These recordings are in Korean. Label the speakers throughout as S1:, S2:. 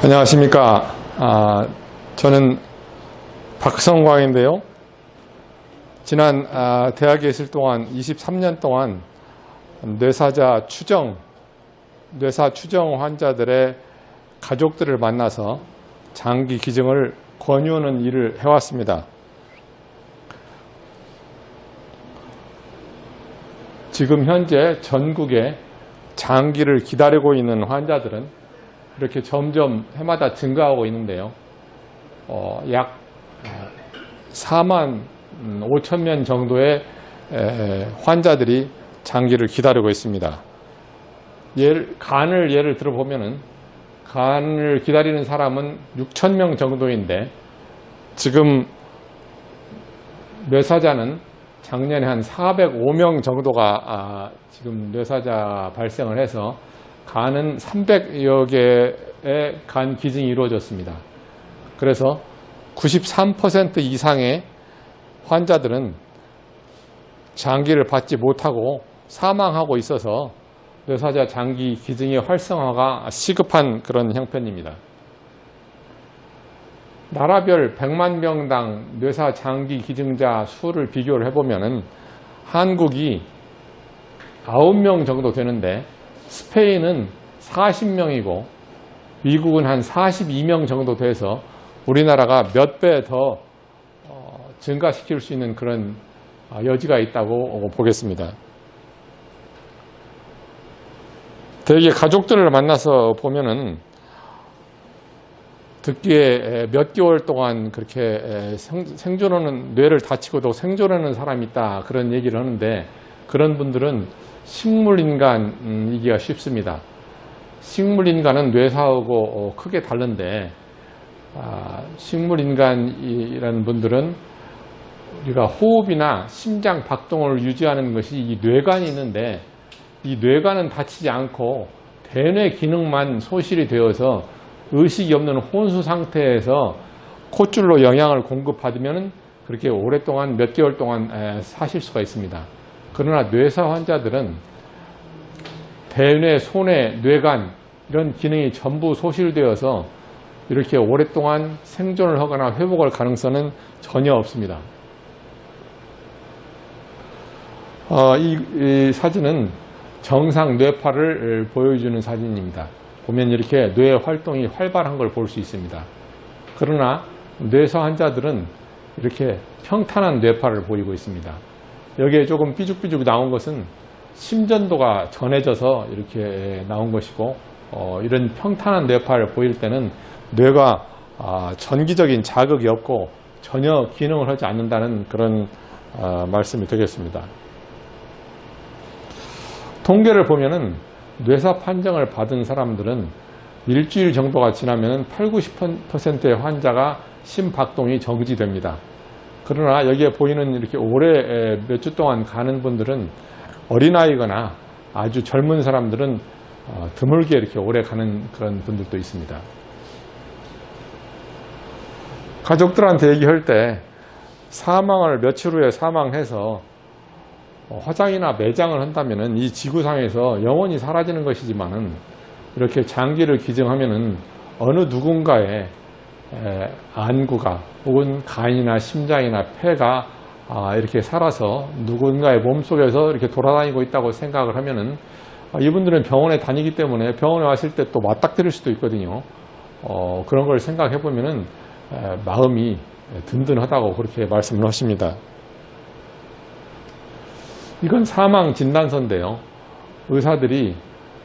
S1: 안녕하십니까. 저는 박성광인데요. 지난 대학에 있을 동안 23년 동안 뇌사 추정 환자들의 가족들을 만나서 장기 기증을 권유하는 일을 해왔습니다. 지금 현재 전국에 장기를 기다리고 있는 환자들은 이렇게 점점 해마다 증가하고 있는데요. 약 4만 5천 명 정도의 환자들이 장기를 기다리고 있습니다. 간을 예를 들어보면은 간을 기다리는 사람은 6천 명 정도인데 지금 뇌사자는 작년에 한 405명 정도가 지금 뇌사자 발생을 해서 간은 300여 개의 간 기증이 이루어졌습니다. 그래서 93% 이상의 환자들은 장기를 받지 못하고 사망하고 있어서 뇌사자 장기 기증의 활성화가 시급한 그런 형편입니다. 나라별 100만 명당 뇌사 장기 기증자 수를 비교를 해보면 한국이 9명 정도 되는데 스페인은 40명이고 미국은 한 42명 정도 돼서 우리나라가 몇 배 더 증가시킬 수 있는 그런 여지가 있다고 보겠습니다. 대개 가족들을 만나서 보면은 듣기에 몇 개월 동안 그렇게 생존하는, 뇌를 다치고도 생존하는 사람이 있다 그런 얘기를 하는데, 그런 분들은 식물인간이기가 쉽습니다. 식물인간은 뇌사하고 크게 다른데, 식물인간이라는 분들은 우리가 호흡이나 심장 박동을 유지하는 것이 이 뇌관이 있는데, 이 뇌관은 다치지 않고 대뇌 기능만 소실이 되어서 의식이 없는 혼수 상태에서 콧줄로 영양을 공급받으면 그렇게 오랫동안 몇 개월 동안 사실 수가 있습니다. 그러나 뇌사 환자들은 대뇌, 소뇌, 뇌관 이런 기능이 전부 소실되어서 이렇게 오랫동안 생존을 하거나 회복할 가능성은 전혀 없습니다. 이 사진은 정상 뇌파를 보여주는 사진입니다. 보면 이렇게 뇌 활동이 활발한 걸 볼 수 있습니다. 그러나 뇌사 환자들은 이렇게 평탄한 뇌파를 보이고 있습니다. 여기에 조금 삐죽삐죽 나온 것은 심전도가 전해져서 이렇게 나온 것이고, 이런 평탄한 뇌파를 보일 때는 뇌가 전기적인 자극이 없고 전혀 기능을 하지 않는다는 그런 말씀이 되겠습니다. 통계를 보면은 뇌사 판정을 받은 사람들은 일주일 정도가 지나면 80~90%의 환자가 심박동이 정지됩니다. 그러나 여기에 보이는 이렇게 오래 몇 주 동안 가는 분들은 어린아이거나 아주 젊은 사람들은 드물게 이렇게 오래 가는 그런 분들도 있습니다. 가족들한테 얘기할 때 사망을 며칠 후에 사망해서 화장이나 매장을 한다면 이 지구상에서 영원히 사라지는 것이지만은 이렇게 장기를 기증하면은 어느 누군가의 안구가 혹은 간이나 심장이나 폐가 이렇게 살아서 누군가의 몸속에서 이렇게 돌아다니고 있다고 생각을 하면은 이분들은 병원에 다니기 때문에 병원에 왔을 때 또 맞닥뜨릴 수도 있거든요. 그런 걸 생각해 보면은 마음이 든든하다고 그렇게 말씀을 하십니다. 이건 사망 진단서인데요. 의사들이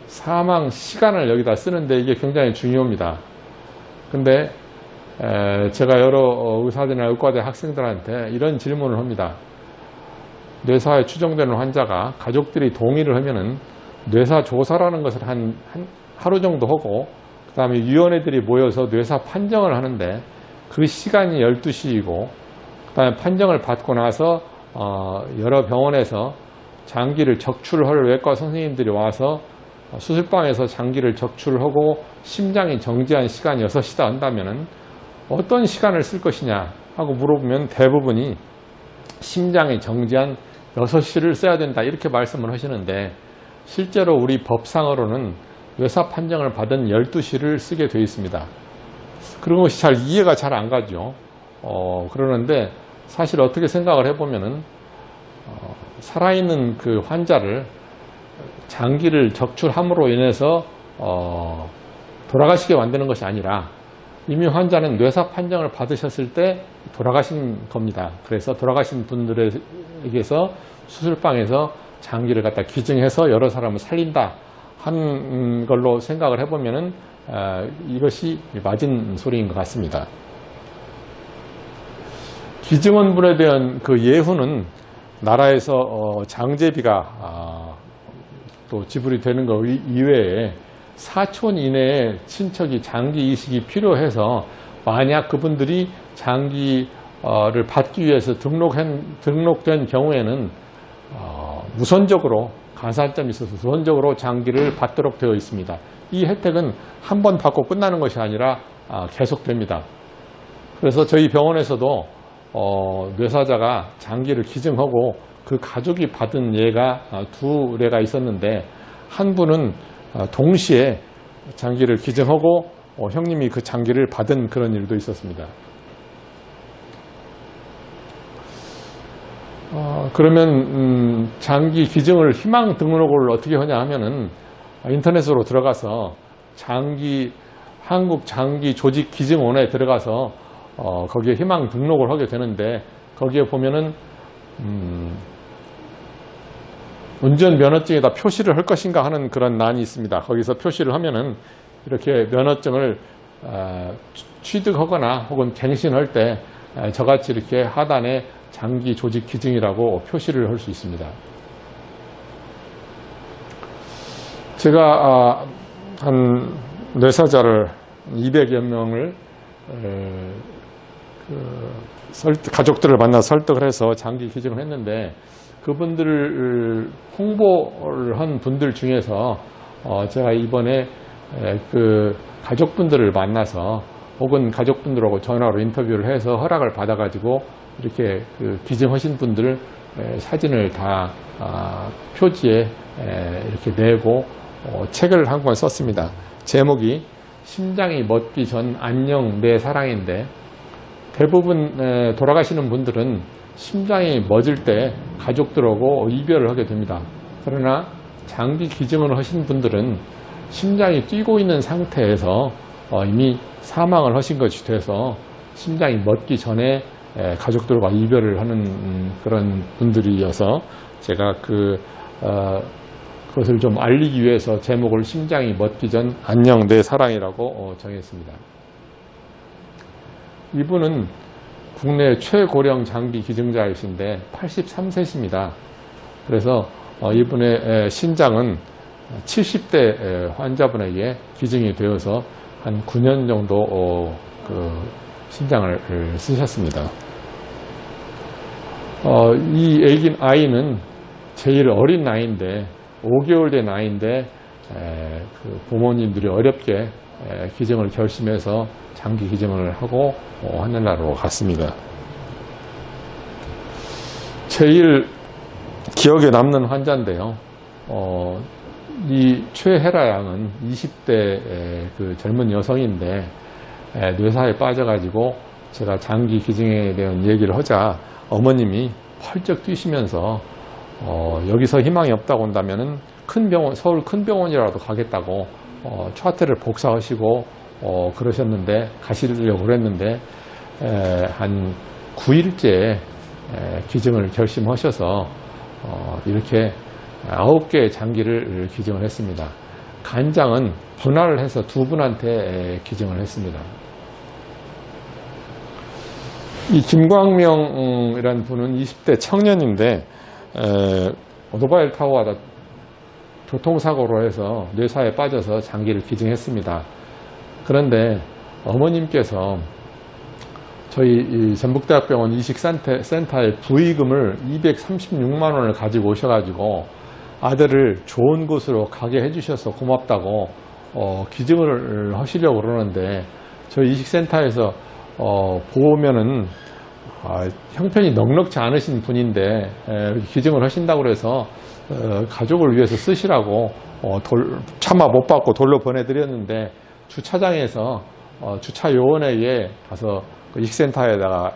S1: 사망 시간을 여기다 쓰는데 이게 굉장히 중요합니다. 근데 제가 여러 의사들이나 의과대 학생들한테 이런 질문을 합니다. 뇌사에 추정되는 환자가 가족들이 동의를 하면은 뇌사 조사라는 것을 하루 정도 하고, 그 다음에 위원회들이 모여서 뇌사 판정을 하는데 그 시간이 12시이고, 그 다음에 판정을 받고 나서 여러 병원에서 장기를 적출할 외과 선생님들이 와서 수술방에서 장기를 적출하고 심장이 정지한 시간이 6시다 한다면 어떤 시간을 쓸 것이냐 하고 물어보면 대부분이 심장이 정지한 6시를 써야 된다 이렇게 말씀을 하시는데, 실제로 우리 법상으로는 뇌사 판정을 받은 12시를 쓰게 되어 있습니다. 그런 것이 잘 이해가 잘 안 가죠. 그러는데 사실 어떻게 생각을 해보면은 살아있는 그 환자를 장기를 적출함으로 인해서 돌아가시게 만드는 것이 아니라 이미 환자는 뇌사 판정을 받으셨을 때 돌아가신 겁니다. 그래서 돌아가신 분들에게서 수술방에서 장기를 갖다 기증해서 여러 사람을 살린다 하는 걸로 생각을 해보면은 이것이 맞은 소리인 것 같습니다. 기증원분에 대한 그 예후는 나라에서 장제비가 또 지불이 되는 것 이외에 사촌 이내에 친척이 장기 이식이 필요해서 만약 그분들이 장기를 받기 위해서 등록된 경우에는 우선적으로 가산점이 있어서 우선적으로 장기를 받도록 되어 있습니다. 이 혜택은 한 번 받고 끝나는 것이 아니라 계속됩니다. 그래서 저희 병원에서도 뇌사자가 장기를 기증하고 그 가족이 받은 예가 2예가 있었는데 한 분은 동시에 장기를 기증하고 형님이 그 장기를 받은 그런 일도 있었습니다. 그러면 장기 기증을 희망 등록을 어떻게 하냐 하면은 인터넷으로 들어가서 한국 장기 조직 기증원에 들어가서 거기에 희망 등록을 하게 되는데 거기에 보면은 운전 면허증에다 표시를 할 것인가 하는 그런 난이 있습니다. 거기서 표시를 하면은 이렇게 면허증을 취득하거나 혹은 갱신할 때 저같이 이렇게 하단에 장기 조직 기증이라고 표시를 할 수 있습니다. 제가 한 뇌사자를 200여 명을 가족들을 만나 설득을 해서 장기 기증을 했는데 그분들을 홍보를 한 분들 중에서 제가 이번에 그 가족분들을 만나서 혹은 가족분들하고 전화로 인터뷰를 해서 허락을 받아가지고 이렇게 그 기증하신 분들 사진을 다 표지에 이렇게 내고 책을 한 권 썼습니다. 제목이 심장이 멎기 전 안녕 내 사랑인데 대부분 돌아가시는 분들은 심장이 멎을 때 가족들하고 이별을 하게 됩니다. 그러나 장기 기증을 하신 분들은 심장이 뛰고 있는 상태에서 이미 사망을 하신 것이 돼서 심장이 멎기 전에 가족들과 이별을 하는 그런 분들이어서 제가 그것을 좀 알리기 위해서 제목을 심장이 멎기 전 안녕 내 사랑이라고 정했습니다. 이분은 국내 최고령 장기 기증자이신데 83세십니다. 그래서 이분의 신장은 70대 환자분에게 기증이 되어서 한 9년 정도 그 신장을 쓰셨습니다. 이 아이는 제일 어린 나이인데 5개월 된 나이인데 그 부모님들이 어렵게 기증을 결심해서 장기 기증을 하고 하늘나라로 갔습니다. 제일 기억에 남는 환자인데요. 이 최혜라 양은 20대 그 젊은 여성인데 뇌사에 빠져가지고 제가 장기 기증에 대한 얘기를 하자 어머님이 펄쩍 뛰시면서 여기서 희망이 없다고 한다면은 큰 병원, 서울 큰 병원이라도 가겠다고 차트를 복사하시고 그러셨는데 가시려고 그랬는데 한 9일째 기증을 결심하셔서 이렇게 9개의 장기를 기증을 했습니다. 간장은 분할을 해서 2분한테 기증을 했습니다. 이 김광명이라는 분은 20대 청년인데 오토바이를 타고 가다 교통사고로 해서 뇌사에 빠져서 장기를 기증했습니다. 그런데 어머님께서 저희 전북대학병원 이식센터에 부의금을 236만 원을 가지고 오셔가지고 아들을 좋은 곳으로 가게 해주셔서 고맙다고 기증을 하시려고 그러는데 저희 이식센터에서 보면은 형편이 넉넉지 않으신 분인데 기증을 하신다고 해서 가족을 위해서 쓰시라고 차마 못 받고 돌로 보내드렸는데 주차장에서 주차 요원에게 가서 그 익센터에다가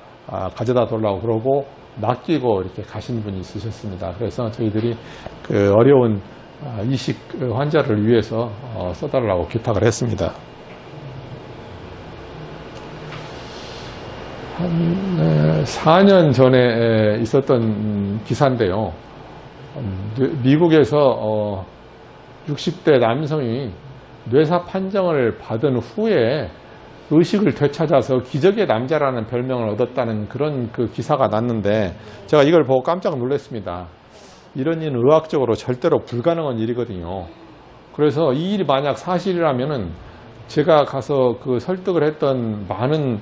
S1: 가져다 달라고 그러고 맡기고 이렇게 가신 분이 있으셨습니다. 그래서 저희들이 그 어려운 이식 환자를 위해서 써달라고 부탁을 했습니다. 한 4년 전에 있었던 기사인데요. 미국에서 60대 남성이 뇌사 판정을 받은 후에 의식을 되찾아서 기적의 남자라는 별명을 얻었다는 그런 그 기사가 났는데 제가 이걸 보고 깜짝 놀랐습니다. 이런 일은 의학적으로 절대로 불가능한 일이거든요. 그래서 이 일이 만약 사실이라면은 제가 가서 그 설득을 했던 많은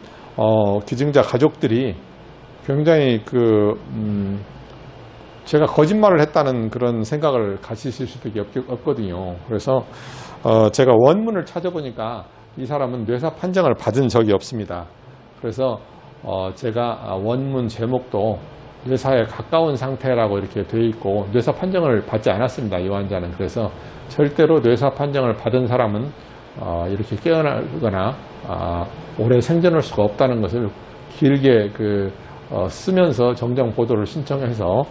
S1: 기증자 가족들이 굉장히 제가 거짓말을 했다는 그런 생각을 가지실 수밖에 없거든요. 그래서 제가 원문을 찾아보니까 이 사람은 뇌사 판정을 받은 적이 없습니다. 그래서 제가 원문 제목도 뇌사에 가까운 상태라고 이렇게 되어 있고 뇌사 판정을 받지 않았습니다. 이 환자는. 그래서 절대로 뇌사 판정을 받은 사람은 이렇게 깨어나거나 오래 생존할 수가 없다는 것을 길게 쓰면서 정정 보도를 신청해서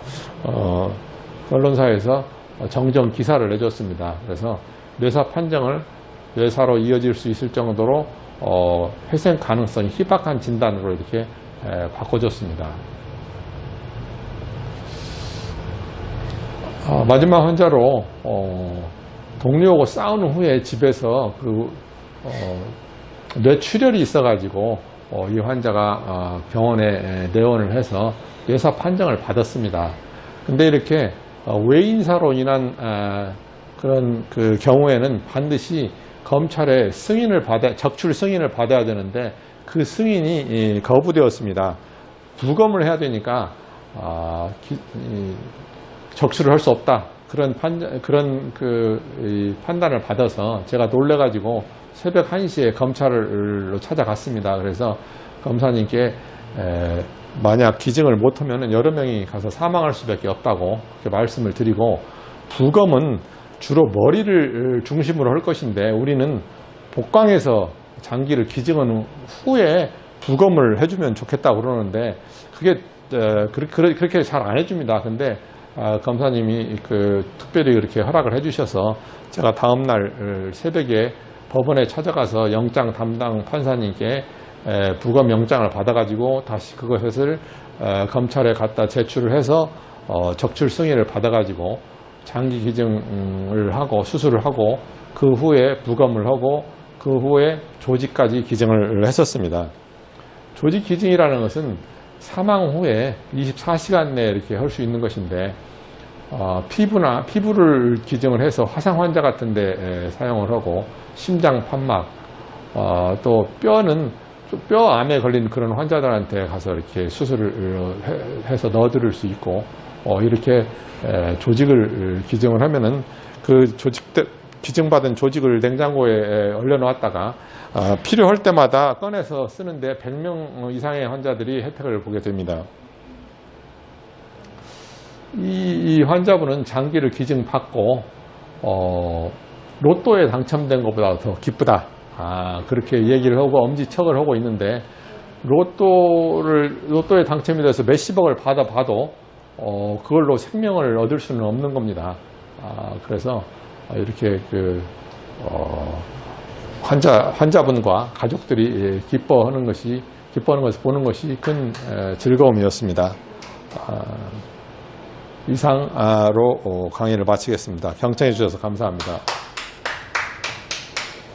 S1: 언론사에서 정정 기사를 내줬습니다. 그래서 뇌사 판정을 뇌사로 이어질 수 있을 정도로 회생 가능성이 희박한 진단으로 이렇게 바꿔줬습니다. 마지막 환자로 동료하고 싸우는 후에 집에서 뇌출혈이 있어가지고 이 환자가 병원에 내원을 해서 뇌사 판정을 받았습니다. 근데 이렇게 외인사로 인한 그런 그 경우에는 반드시 검찰의 적출 승인을 받아야 되는데 그 승인이 거부되었습니다. 부검을 해야 되니까 적출을 할 수 없다. 그런 판단을 받아서 제가 놀래가지고 새벽 1시에 검찰로 찾아갔습니다. 그래서 검사님께 만약 기증을 못하면 여러 명이 가서 사망할 수밖에 없다고 그렇게 말씀을 드리고 부검은 주로 머리를 중심으로 할 것인데 우리는 복강에서 장기를 기증한 후에 부검을 해주면 좋겠다고 그러는데 그게 그렇게 잘 안 해줍니다. 근데 검사님이 특별히 그렇게 허락을 해주셔서 제가 다음날 새벽에 법원에 찾아가서 영장 담당 판사님께 부검 영장을 받아가지고 다시 그것을 검찰에 갖다 제출을 해서 적출 승인을 받아가지고 장기 기증을 하고 수술을 하고 그 후에 부검을 하고 그 후에 조직까지 기증을 했었습니다. 조직 기증이라는 것은 사망 후에 24시간 내에 이렇게 할 수 있는 것인데 피부를 기증을 해서 화상 환자 같은 데 사용을 하고 심장 판막 또 뼈는 뼈암에 걸린 그런 환자들한테 가서 이렇게 수술을 해서 넣어드릴 수 있고 이렇게 조직을 기증을 하면은 그 기증받은 조직을 냉장고에 얼려놓았다가 필요할 때마다 꺼내서 쓰는데 100명 이상의 환자들이 혜택을 보게 됩니다. 이 환자분은 장기를 기증받고 로또에 당첨된 것보다 더 기쁘다. 그렇게 얘기를 하고 엄지척을 하고 있는데 로또에 당첨이 돼서 몇십억을 받아봐도 그걸로 생명을 얻을 수는 없는 겁니다. 그래서 이렇게 환자분과 가족들이 기뻐하는 것을 보는 것이 큰 즐거움이었습니다. 이상으로 강의를 마치겠습니다. 경청해 주셔서 감사합니다.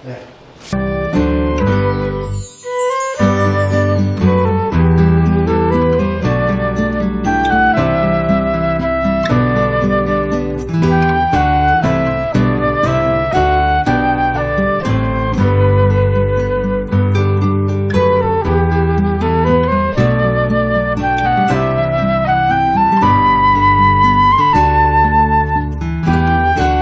S2: 네.